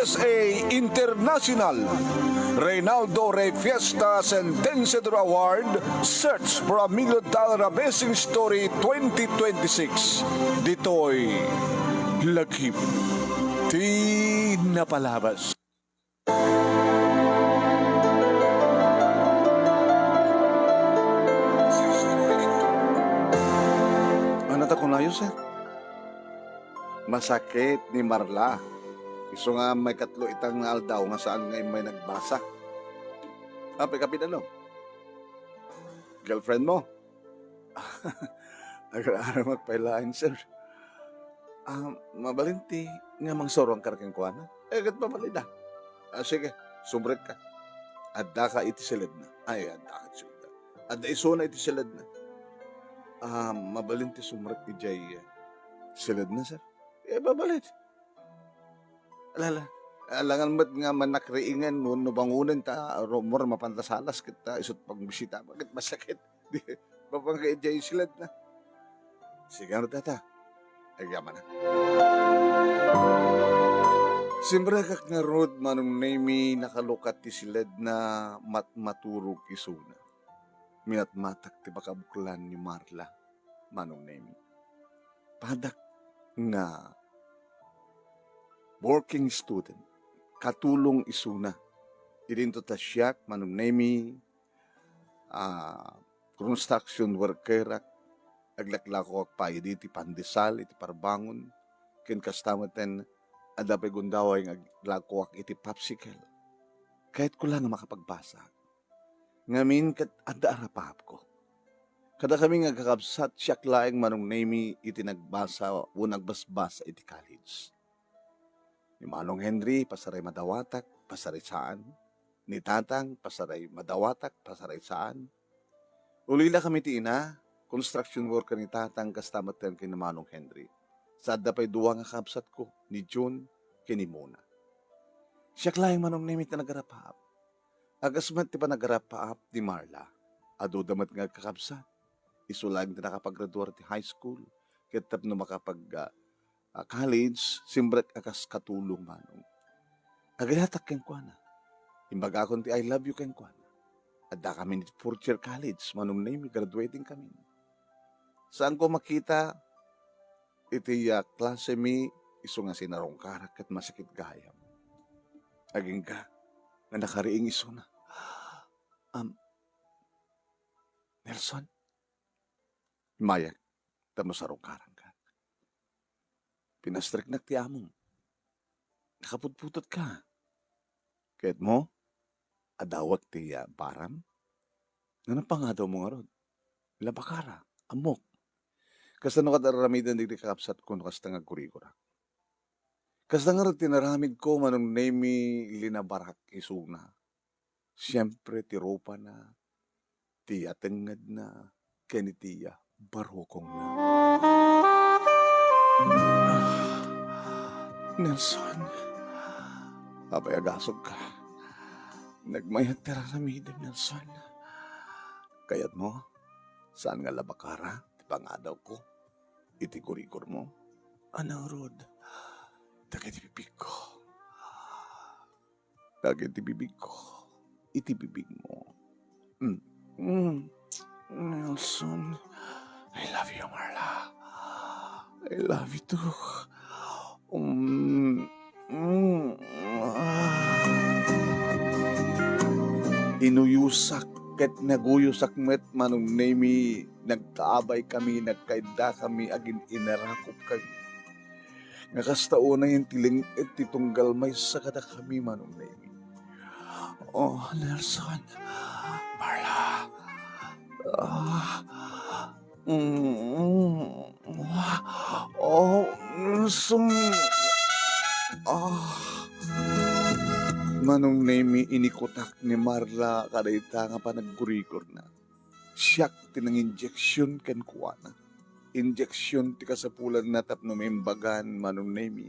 USA International Reynaldo Rey Fiesta Sentenciador Award Search for a $1 Million Amazing Story 2026. Dito'y Lagip Di Napalabas. Ano ta kung layo, sir? Masakit ni Marla. Iso nga may katlo itang aldaw nga saan nga may nagbasa. Kapit ano? Girlfriend mo? Agar-agar magpailain, sir. Mabalinti nga mangsorong karaking kuwana. Gat mabalida. Sige, sumbrek ka. Adda ka iti silid na. Ay, adda ka iti silid na. Adda iso na iti silid na. Mabalinti sumbrek ijay silid na, sir. Babalit. Alala. Alangan mo't nga manakriingan mo, no bangunan ta, rumor mapantasalas kita, isot pagbisita, bakit masakit? Di, papangkaidya yung silad na. Sige, ano tata? Agyaman na. Simbra kak nga rod, manong nami nakalukat ti silad na maturog isuna. Minatmatak ti bakabuklan ni Marla, manong nami. Padak nga working student, katulong isuna. Irinto ta siyak, manong nami, construction worker, aglaklako ak pa, iti pandesal, iti parbangon, kin kastamatan, adapay gundaway ng aglako ak iti popsicle. Kahit ko lang makapagbasa. Ngamin kat adda arapap ko. Kada kami nga kakabsat siyak laing manong nami iti nagbasa o nagbasbasa iti college. Ni Manong Henry, pasaray madawatak, pasaray saan. Ni Tatang, pasaray madawatak, pasaray saan. Ulila kami ti ina, construction worker ni Tatang kastamatan kay ni Manong Henry. Sadda pa'y duwa nga kabsat ko, ni June, kini Muna. Siyak laing Manong Nemi na nagarapaap. Agasmat ti pa nagarapaap ni Marla. Ado damat nga kakabsat. Isulang ti nakapag-graduate ti high school. Kitap no makapag college, simbret akas katulong manong. Agayatak ken kuana. Imbaga akong ti I love you ken kuana. Adda kami ni fourth year college, manong name, graduating kami. Saan ko makita, iti klase mi, iso nga sinarong karak at masakit gayam. Aging ka, na nakariing iso na. Nelson, Maya, tamo sarong karang ka. Pinastrik na ti among. Nakaputputot ka. Kahit mo, adawat ti baram. Nga pa nga daw mo nga rod. Labakara, amok. Kasano ka daramidan di kakapsat ko no kasta nga kurikura. Kasta nga rod tinaramid ko manong nemi linabarak isuna. Siyempre ti ropa na, ti atengad na, kenitiya barokong na. Nelson, papayagasog ka. Nagmayat tira na midin, Nelson. Kayat mo, saan nga labakara, ti pangadaw ko, iti kurikor mo. Anang rod, takit bibig ko. Takit bibig ko, iti bibig mo. Nelson, I love you, Marla. I love you too. Inuyusak ket naguyusak met manong nemi nagkaabay kami, nagkaida kami, agin inarakop kami. Ngakastao na yung tiling et titunggal may sakada kami manong nemi. Oh, Nelson, Marla. Nelson. Manong nemi inikutak ni Marla kadayta nga pa nagkurikor na. Siyak tinang injeksyon ken kuwana. Injeksyon ti kasapulan na tapno membagan manong nemi.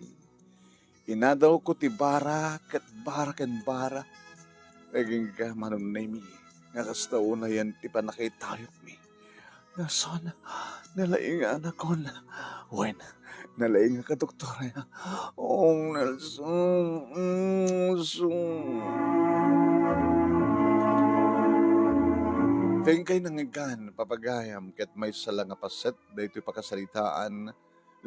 Inadaw ko ti bara ket bara ken bara. Naging ka manong nemi. Nga kastao na yan ti panakitayok mi. Nelson, nalaingan ako na. Wen, nalaingan ka, doktor. Oh, Nelson. Tengkay nangigan, papagayam, ket may sala nga paset, dahito pakasalitaan.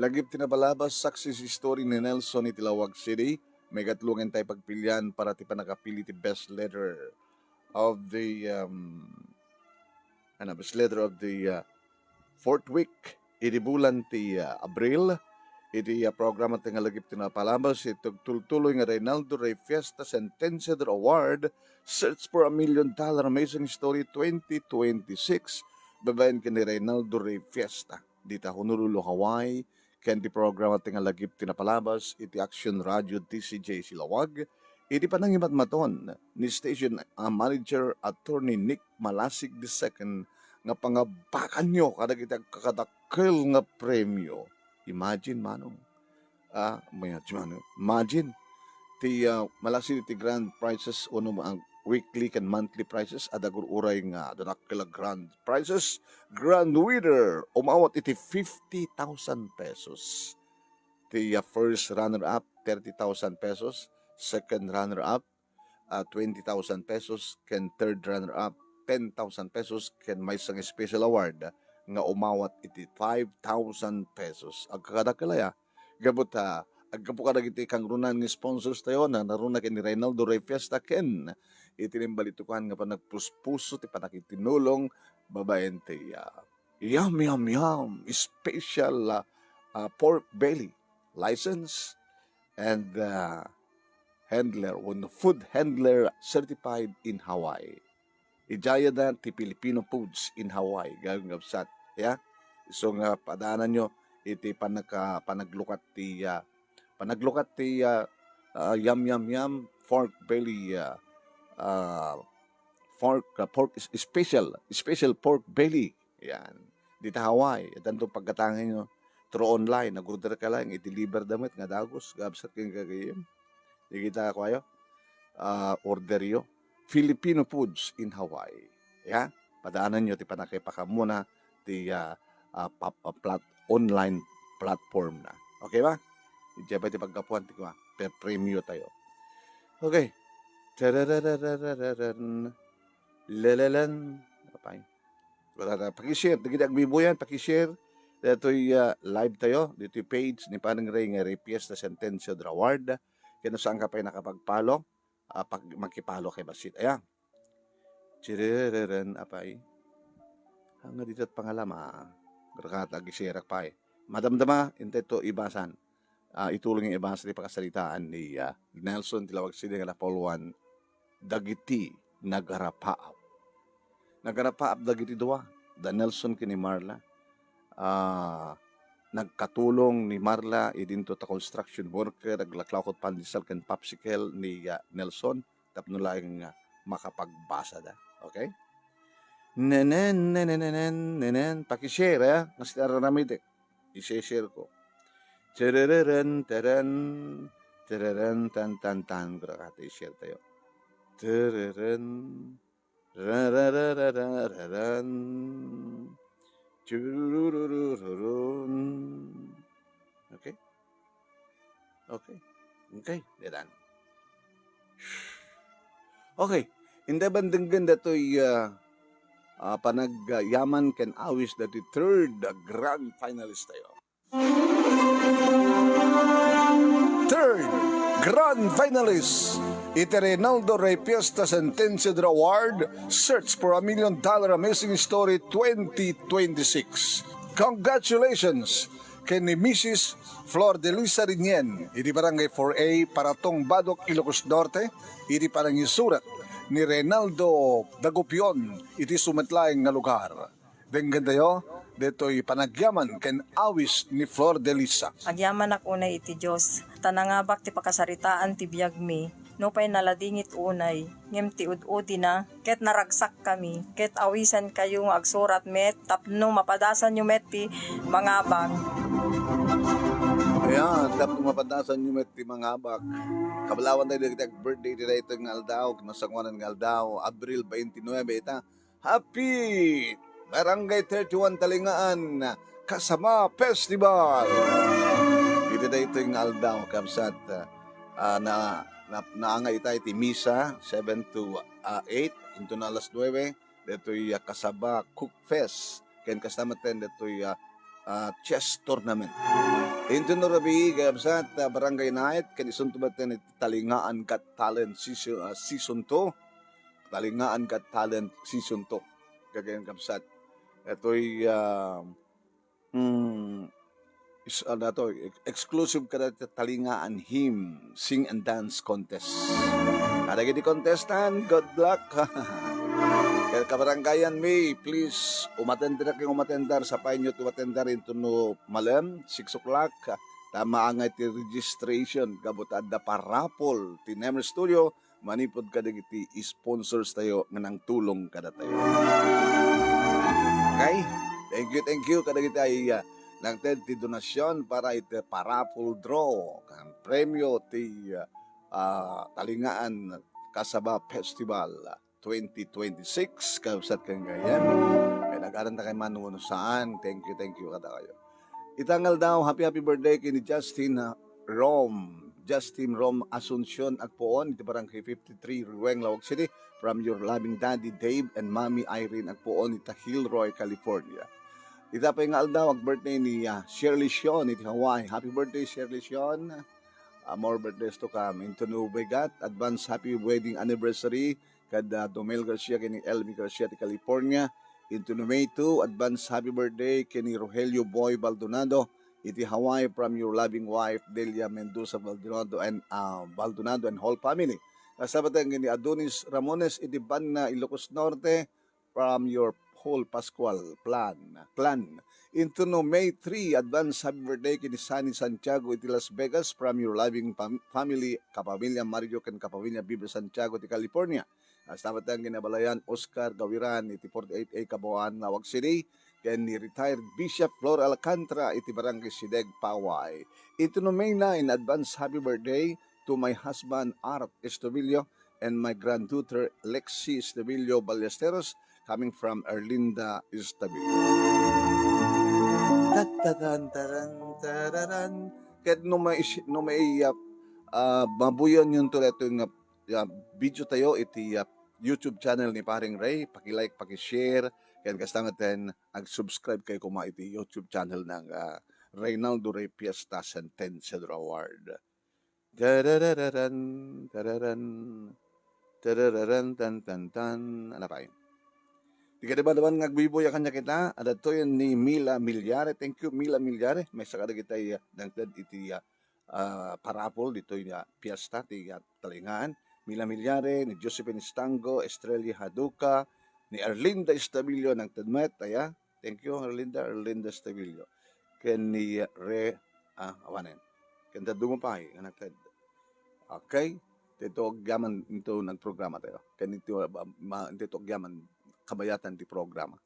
Lagip tinabalabas success story ni Nelson iti Lawag City. May katlungan tayo pagpilian para ti panakapili ti best letter of the best letter of the fourth week. Iti bulan ti Abril. Iti programa ti nga lagip tinapalabas iti tultuloy nga Reynaldo Rey Fiesta Sentenciador Award Search for $1 Million Amazing Story 2026. Babayan ka ni Reynaldo Rey Fiesta. Dita Honolulu, Hawaii. Ken ti programa ti nga lagip tinapalabas iti Action Radio TCJ Silawag. Iti panangimat maton ni station manager attorney Nick Malasig II nga pangabakan nyo kadag iti kakadakkel nga premyo. Imagine manong. Imagine ti Malasig ti grand prizes uno ang weekly and monthly prizes adagur uray nga dakkel grand prizes. Grand winner umawat iti 50,000 pesos. Ti first runner up 30,000 pesos. Second runner-up, 20,000 pesos. Ken third runner-up, 10,000 pesos. Ken may isang special award nga umawat iti 5,000 pesos. Agkakadakalaya, gabot agkapo ka iti kang runan ng sponsors tayo na naruna ken ni Reynaldo Rey Fiesta ken itinimbalitukan nga pa nagpuspuso ti panakitinulong babaen ti yum yum yum special pork belly license and handler, food handler certified in Hawaii. Ijaya na ti Filipino Foods in Hawaii. Gagawin gabsat. Yeah? So nga padaanan nyo, iti panaglukat ti yum yum yum pork belly pork special pork belly. Yan. Dito Hawaii. Ito pagkatangin nyo through online. Nag-order ka lang, i-deliver damit nga dagos. Gabsat kang kagayim. Di kita kayo order yo Filipino Foods in Hawaii. Ya, padaanan nyo ti panakipakamuna ti online platform na. Okay ba? Diya ba ti pagkapuan ti ko premyo tayo. Okay. Tararararararan. Lalalan. Apay. Pakishare. Di kita agbibuyan. Pakishare. Dito'y live tayo. Dito'y page ni Panang Rey nga Fiesta Sentenciador Award. Kaya saan ka pa nakapagpalo, pag magkipalo kay Basit. Ayan. Chiriririn, apay. Hanga dito at pangalama. Berkata, gisirak pa eh. Madamdama, inte to ibasan. Itulong yung ibasan ni pakasalitaan ni Nelson Tilawag City nga Napolwan. Dagiti nagarapaap. Nagarapaap dagiti dua. Da Nelson kini Marla. Nagkatulong ni Marla idinto ta construction worker naglaklakot pandisal ken popsicle ni Nelson tapno laing makapagbasa da. Okay? Nenen pakishare nasti aramid i-share ko. Tereren tan grakate i-share tayo. Tereren rarararararan Okay? Okay, dan. Okay, hindi bandang ganda to'y panagyaman ken awis dati third grand finalist tayo. Third grand finalist iti Reynaldo Rey Fiesta Sentenciador Award Search for $1 Million Amazing Story 2026. Congratulations kay ni Mrs. Flor de Luisa Rinien, iti barangay 4A, Paratong Badok, Ilocos Norte, iti parang isurat ni Reynaldo Dagupion, iti sumatlaing nga lugar. Denggan tayo, deto'y panagyaman ken awis ni Flor de Luisa. Agyaman ako na iti Diyos, tanangabak ti pakasaritaan ti biyag mi, no pa'y naladingit unay, ngem ti ud-udi na, ket naragsak kami, ket awisan kayo nga agsurat met, tapno mapadasan nyo met ti mangabak. Ayan, tapno mapadasan nyo met ti mangabak. Kabalawan tayo nagtag birthday nila ito ng aldaw, kinasangwanan ng aldaw, Abril 29, ita. Happy Barangay 31 Talingaan, Kasama Festival. Dito na ito yung aldaw, kabsat, naangay tayo ti Misa, 7 to 8, into na alas 9, dito yung Kasaba Cook Fest, ken kasama ten dito yung chess tournament. Into na rabi, kabsat, Barangay Night, ken isun tumaten Talingaan Got Talent Season 2, Talingaan Got Talent Season 2, kagayan kabsat. Ito'y exclusive kada Talingaan Hymn Sing and Dance Contest. Kada giti contestant, good luck. Kaya kabaranggayan may, please, umatendar kayong umatendar sa painyo umatendar into no malam, 6 o'clock. Tama ang iti registration, kabutad da parapol, ti Nemer Studio, manipod kada giti sponsors tayo nga nang tulong kada tayo. Okay? Thank you. Kada kita ay nagted ti donasyon para iti parapol draw. Ang premyo ti Talingaan Kasaba Festival 2026. Kabsat kang ganyan. Kaya nag-aran na kay Manuno saan. Thank you kada kayo. Itangal daw, happy birthday kini Justin Rom. Justin Rom Asuncion Agpoon, iti Barangay 53, Ruweng, Lawag City. From your loving daddy Dave and mommy Irene Agpoon, ita Hillroy, California. Ita pa yung aldaw, ang birthday ni Shirley Sean, iti Hawaii. Happy birthday, Shirley Sean. More birthdays to come. Into Nubegat, advance happy wedding anniversary. Kada Domel Garcia, kini Elmi Garcia, iti California. Into May 2, advance happy birthday, kini Rogelio Boy Baldonado, iti Hawaii, from your loving wife, Delia Mendoza Baldonado and whole family. Kasabatan ni Adonis Ramones, iti Banna, Ilocos Norte, from your whole Pascual clan. Into no May 3, advance happy birthday kini Sunny Santiago, iti Las Vegas, from your loving family, Kapamilya Mario ken Kapamilya Bibra Santiago, iti California. Kasabatan ginabalayan Oscar Gawiran, iti 48A Cabuan, Nawag City, ken ni retired Bishop Flor Alcantara, iti Barangay Sideg, Paway. Into no May 9, advance happy birthday to my husband Art Estavillo and my granddaughter Lexi Estavillo Ballesteros, coming from Erlinda Estavillo. Kahit no may mabuyon yung tuloy yung video tayo, iti YouTube channel ni Paring Ray, paki-like, paki-share, kaya kasama natin, ag-subscribe kayo kuma iti YouTube channel ng Reynaldo Ray Fiesta Sentenciador Award. Tarararan, tan. Ano pa yun? Di ka diba naman ngagbiboy kanya kita? Ada to yun ni Mila Milyare. Thank you, Mila Milyare. May sakada kita dangtad iti parapol dito yung Fiesta, ti Talingaan. Mila Milyare, ni Josephine Estango, Estrella Haduca, ni Erlinda Estavillo ng Tadmet. Thank you, Erlinda Estavillo. Ken ni awanin. Kanda dumupay, anak Ted. Okay? Dito agyaman ito nagprograma tayo. Kanito dito agyaman kabayatan di programa.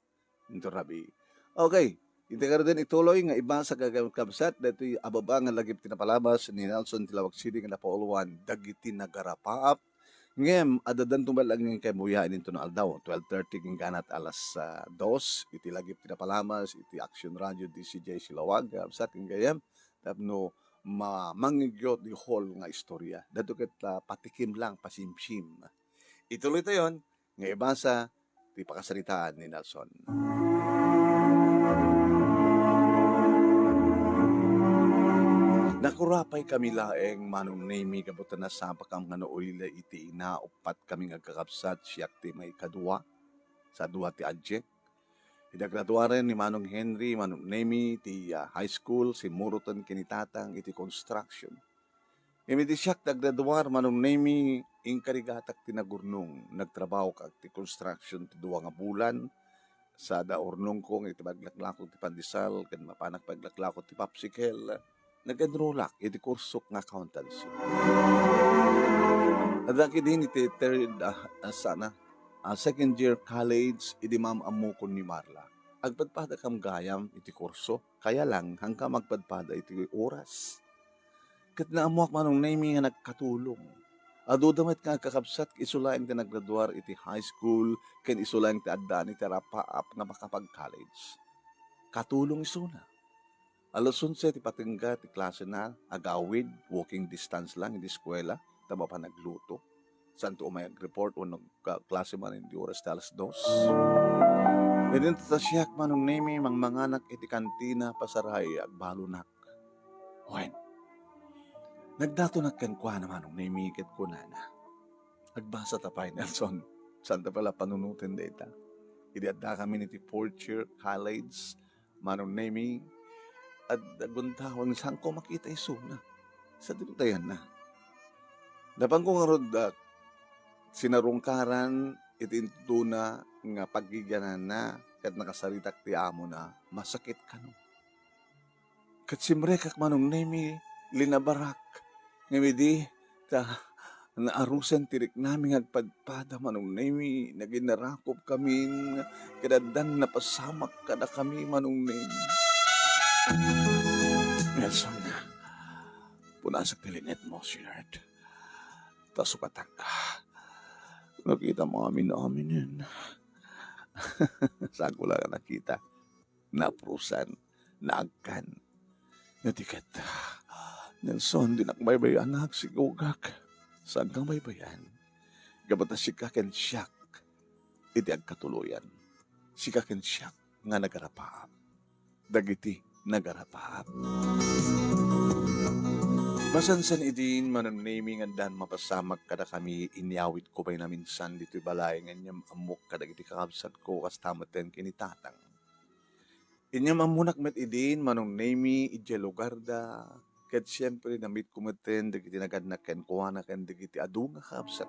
Ito rabi. Okay. Hindi ka rin ituloy nga iba sa gagawin kabsat. Dito yung ababa nga lagip tinapalabas ni Nelson Tilawag City nga napauluan dagiti nagarapaap. Ngem, adadan tumalag ng kay Muya nito na aldaw. 12:30 ng ganat alas 2. Iti lagip tinapalamas. Iti Action Radio DCJ Silawag. Kabsat ng gayam. Tapno mangigyot di whole nga istorya. Dato ket patikim lang, pasimsim. Ituloy ito yun, nga ibasa, di pakasaritaan ni Nelson. Nakurapay kami laeng manong nemi kabutan na sapa kam nga noolila iti inaupat kami nga kakapsat siyak ti may kadua sa dua ti adjek. Idagraduaren ni Manong Henry, Manong Nemi, ti high school, si Murutan Kinitatang, iti construction. Imiti siyak dagraduar, Manong Nemi, ingkarigatak tinagurnong, nagtrabaho kag ti construction ti 2 nga bulan, sa daurnong kong iti paglaklako ti pandesal, kan mapanak paglaklako ti popsicle, nag-enrollak, iti kursok nga accountancy. Adaki din iti third, second year college, iti mamamukon ni Marla. Agpadpada kam gayam iti kurso, kaya lang hangka magpadpada iti oras. Kat naamuak manong Nemi nga nagkatulong. Adu damat nga kakabsat isulaing ti naggraduar iti high school ken isulaing ti addaan iti rapaap nga makapag-college. Katulong isuna. Alusun ti patingga ti klase na agawid walking distance lang iti eskwela tama pa nagluto. Santo umayag report o klase man iti oras ti alas 2. Medin tatasyak manong nemi mang manganak iti kantina pasaray agbalunak. Wen. Nagdato nagkankwa naman ng naimikit ko na. Nagbasa tapay Nelson. Saan pala panunutin data? Idiadda kami niti fourth year college. Manong nami. At aguntahon saan ko makita isuna. Sa diputayan na. Napang ko nga rod sinarungkaran itintuna nga paggiganan na kat nakasaritak ti amo na masakit ka no. Kat simrekak manong nami linabarak. Ngamidi, naarusan tirik namin agpadpada manong nemi, naginarakop kami, kadadan napasamak kada kami manong nemi. Nelson, punasak tilinet mo, sweetheart. Tasukatan ka. Nakita mo amin yun. Saan ko lang nakita? Naprusan, naagkan, natikat. Nelson, di nakbaybayan anak si Gugak. Saan kang baybayan? Gabata si kaken siyak. Iti agkatuluyan. Si kaken siyak nga nagarapaap. Dagiti nagarapaap. Masansan idin manamnaming andan mapasamag kada kami inyawit ko bay na minsan dito'y balay nganyam amok kada iti kakabsat ko kastamaten kinitatang. Inyam amunak met idin manong nami idya lugar da. Ket siyempre namit kumeten dagiti nagadnaken kuana ken dagiti adu nga kapsat.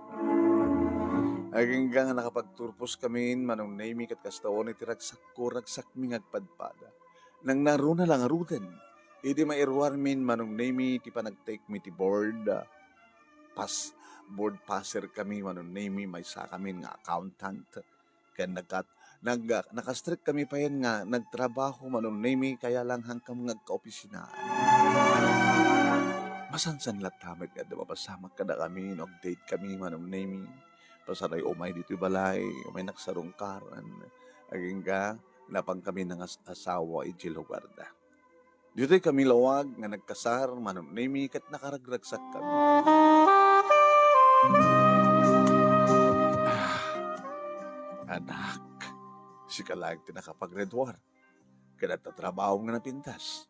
Aging nga nakapagturpos kami manong nami ket kastaon iti ragsak mi ngagpadpada. Nang naruna lang aruden. Idi mairwar min manong nami ti panagtake mi ti board board passer kami manong nami may sa kami nga accountant ken nakastrict kami pa yan nga nagtrabaho manong nami kaya lang hangkam ngagkaopisinaan. Masansan latamag nga mapasamak kada kami date kami manong nami pasaray umay dito'y balay umay nagsarungkaran aging ga napang kami ng asawa iti lugarda. Dito'y kami lawag nga nagkasar manong nami kat nakaragragsak kami. Anak, si kalag tinakapag-redwar. Kada tatrabaho nga napintas.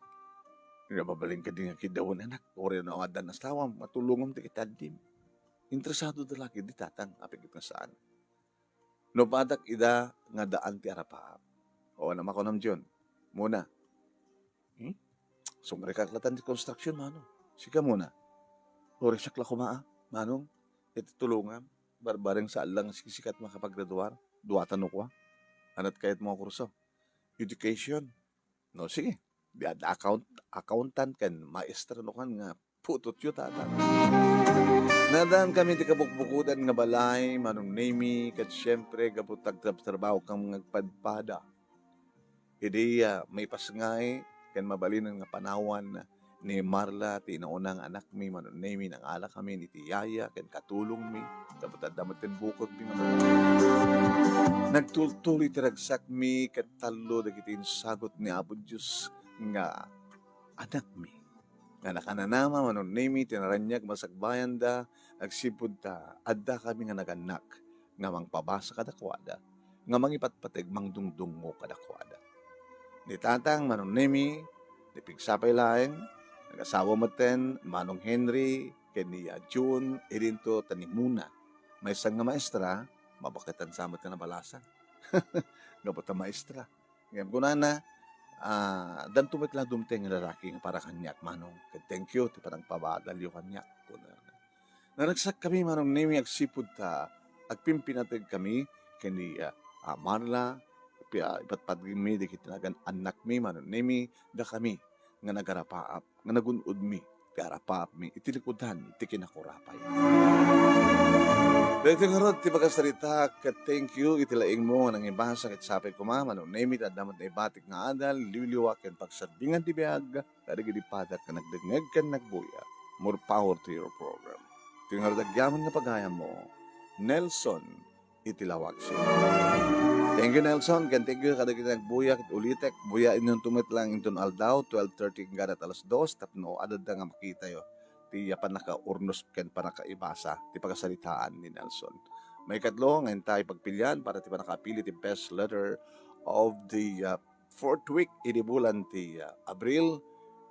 Nababaling ka din nga kidawon anak. Ore na adan na sawam, matulungom ti kitadim. Interesado dalaki di tatang, apigit nga saan. No padak ida nga daan ti arapaap. O naman ko nam dyan. Muna. Sumrekaklatan ti construction, mano. Sika muna. Ore sakla kumaa, manong. Iti tulungan. Barbareng saan lang sisikat makapag-graduar. Duwatan no kwa. Anat kayat mga kurso. Education. No, sige. Di ada accountant kan, maestra no kan nga putot yu tatang. Nadaan kami ti kabukbukudan nga balay, manong nami, kat syempre gabot tagtrabaho kang ngagpadpada. Hindi may pasngay, kan mabalinan nga panawan ni Marla, ti naunang anak mi, manong nami, nang ala kami ni Tiyaya, kan katulong mi, gabot adamatin bukod mi, nagtuloy tiragsak mi, kat talo, dagiti sagot ni Apo Diyos, nga anak mi. Nga nakananama manon nami tinaranyag masagbayan da agsipud ta adda kami nga naganak nga mangpabasa kadakwada nga mangipatpateg mangdungdung mo kadakwada. Ni tatang manon nami ni pigsapay laeng nagasawa maten manong Henry ken ni June idinto tanimuna may isang nga maestra mabaketan sa maten na balasan. Gabot ta maestra. Ngem kunana dan tumitla dumteng lalaki nga para kanyak manong thank you ti parang pabadalyo kanyak naragsak kami manong nami agsipud ta agpimpinateg kami kani Marla ipatpad mi di kitinagan anak mi manong nami da kami nga nagarapaap nga nagunod mi garapaap mi itilikudan ti kinakurapay. Dito nga rod, ti pagkasarita, thank you, itilaing mo nga nang ibasa kit sapay ko manong nami tadamat na ibatik nga adal, liliwak yan pagsarbingan ti biyag, karigidi patak ka nagdengeg kan nagbuya. More power to your program. Tingar dagyaman nga pagayam mo, Nelson itilawag siya. Thank you, Nelson. Kan thank you kada kita buya kit ulitek. Buya inyong tumit lang inton aldaw 12:30 gadat alas 2 tapno adad nga makita yo. Ti yapan naka-urnos ken panakaibasa ti pagasalitaan ni Nelson. May katlo ngayon tayo pagpilian para ti panakapili ti best letter of the fourth week ini bulan ti Abril.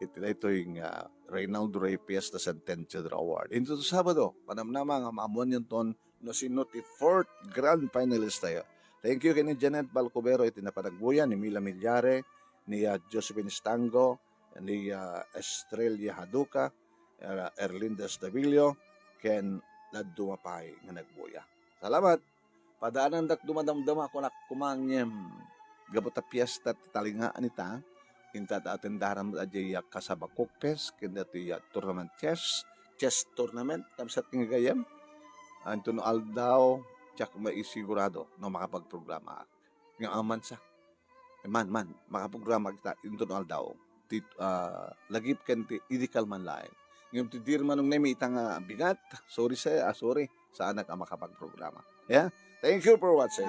Iti na ito yung Reynaldo Rey Fiesta Centennial Award. Ito sa Sabado, panamnama nga maamuan yung ton no sino ti fourth grand finalist tayo. Thank you kay ni Janet Balcobero, iti napanagbuyan, ni Mila Milyare, ni Josephine Stango, ni Estrella Haduca, Erlinda Estavillo, ken Ladumapay nga nagbuya. Salamat. Padaanan dak dumadamdama ko na kumangyem gabota piyesta ti talingaan ita. Inta atendaram adya kasabakok pes, kenda ti tournament chess tournament, kamsat nga gayam. Anton aldaw, tsak maisigurado na makapagprograma. Nga aman sa. Man, makaprograma kita inton aldaw. Lagip ken ti idikal man lain. Ngayon ti dirman nung may itang bigat. Sorry sa anak ang makapagprograma. Yeah? Thank you for watching.